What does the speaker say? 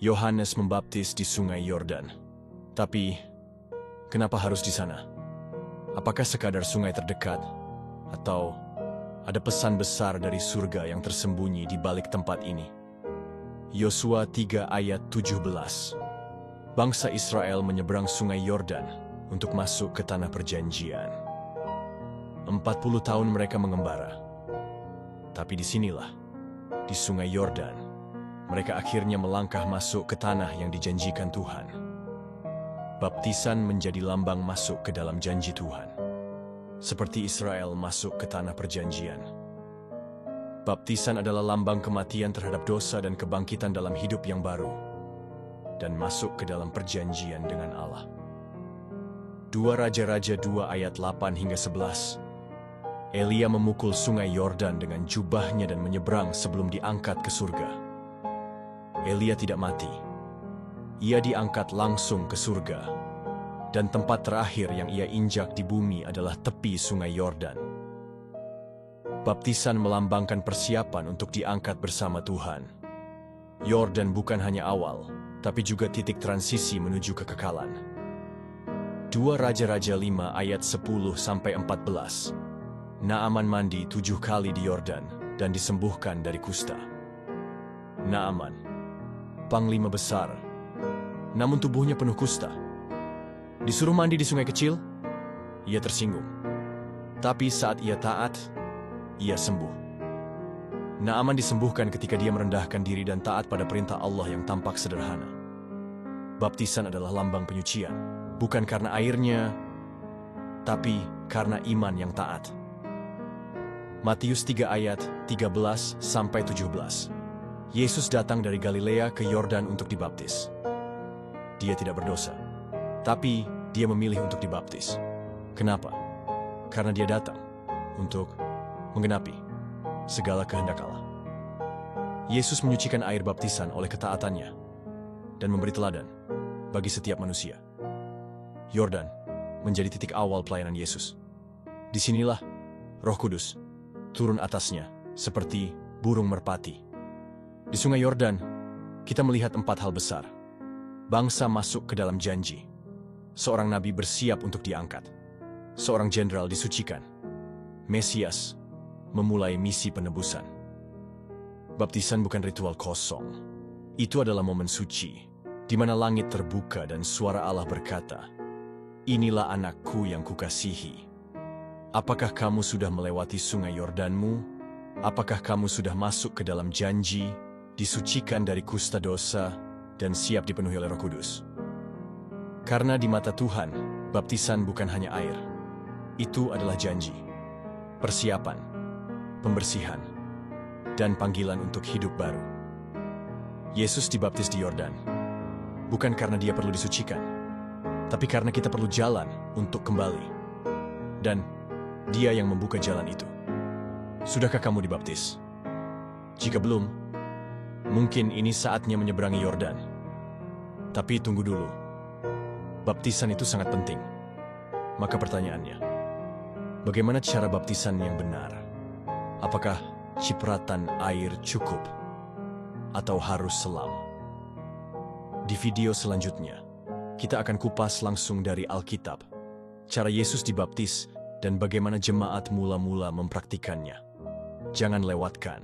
Yohanes membaptis di Sungai Yordan. Tapi, kenapa harus di sana? Apakah sekadar sungai terdekat? Atau ada pesan besar dari surga yang tersembunyi di balik tempat ini? Yosua 3 ayat 17. Bangsa Israel menyeberang Sungai Yordan untuk masuk ke tanah perjanjian. 40 tahun mereka mengembara. Tapi disinilah, di Sungai Yordan, mereka akhirnya melangkah masuk ke tanah yang dijanjikan Tuhan. Baptisan menjadi lambang masuk ke dalam janji Tuhan. Seperti Israel masuk ke tanah perjanjian. Baptisan adalah lambang kematian terhadap dosa dan kebangkitan dalam hidup yang baru. Dan masuk ke dalam perjanjian dengan Allah. 2 Raja-Raja 2 ayat 8 hingga 11. Elia memukul Sungai Yordan dengan jubahnya dan menyeberang sebelum diangkat ke surga. Elia tidak mati. Ia diangkat langsung ke surga. Dan tempat terakhir yang ia injak di bumi adalah tepi Sungai Yordan. Baptisan melambangkan persiapan untuk diangkat bersama Tuhan. Yordan bukan hanya awal, tapi juga titik transisi menuju kekekalan. 2 Raja-Raja 5 ayat 10-14. Naaman mandi 7 kali di Yordan dan disembuhkan dari kusta. Naaman, panglima besar, namun tubuhnya penuh kusta. Disuruh mandi di sungai kecil, ia tersinggung. Tapi saat ia taat, ia sembuh. Naaman disembuhkan ketika dia merendahkan diri dan taat pada perintah Allah yang tampak sederhana. Baptisan adalah lambang penyucian, bukan karena airnya, tapi karena iman yang taat. Matius 3 ayat 13-17. Yesus datang dari Galilea ke Yordan untuk dibaptis. Dia tidak berdosa, tapi dia memilih untuk dibaptis. Kenapa? Karena dia datang untuk menggenapi segala kehendak Allah. Yesus menyucikan air baptisan oleh ketaatannya dan memberi teladan bagi setiap manusia. Yordan menjadi titik awal pelayanan Yesus. Disinilah Roh Kudus turun atasnya seperti burung merpati. Di Sungai Yordan, kita melihat 4 hal besar. Bangsa masuk ke dalam janji. Seorang nabi bersiap untuk diangkat. Seorang jenderal disucikan. Mesias memulai misi penebusan. Baptisan bukan ritual kosong. Itu adalah momen suci, di mana langit terbuka dan suara Allah berkata, "Inilah anakku yang kukasihi. Apakah kamu sudah melewati sungai Yordanmu? Apakah kamu sudah masuk ke dalam janji, disucikan dari kusta dosa, dan siap dipenuhi oleh Roh Kudus?" Karena di mata Tuhan, baptisan bukan hanya air. Itu adalah janji, persiapan, pembersihan, dan panggilan untuk hidup baru. Yesus dibaptis di Yordan, bukan karena dia perlu disucikan, tapi karena kita perlu jalan untuk kembali. Dan dia yang membuka jalan itu. Sudahkah kamu dibaptis? Jika belum, mungkin ini saatnya menyeberangi Yordan. Tapi tunggu dulu. Baptisan itu sangat penting. Maka pertanyaannya, bagaimana cara baptisan yang benar? Apakah cipratan air cukup? Atau harus selam? Di video selanjutnya, kita akan kupas langsung dari Alkitab, cara Yesus dibaptis dan bagaimana jemaat mula-mula mempraktikannya. Jangan lewatkan.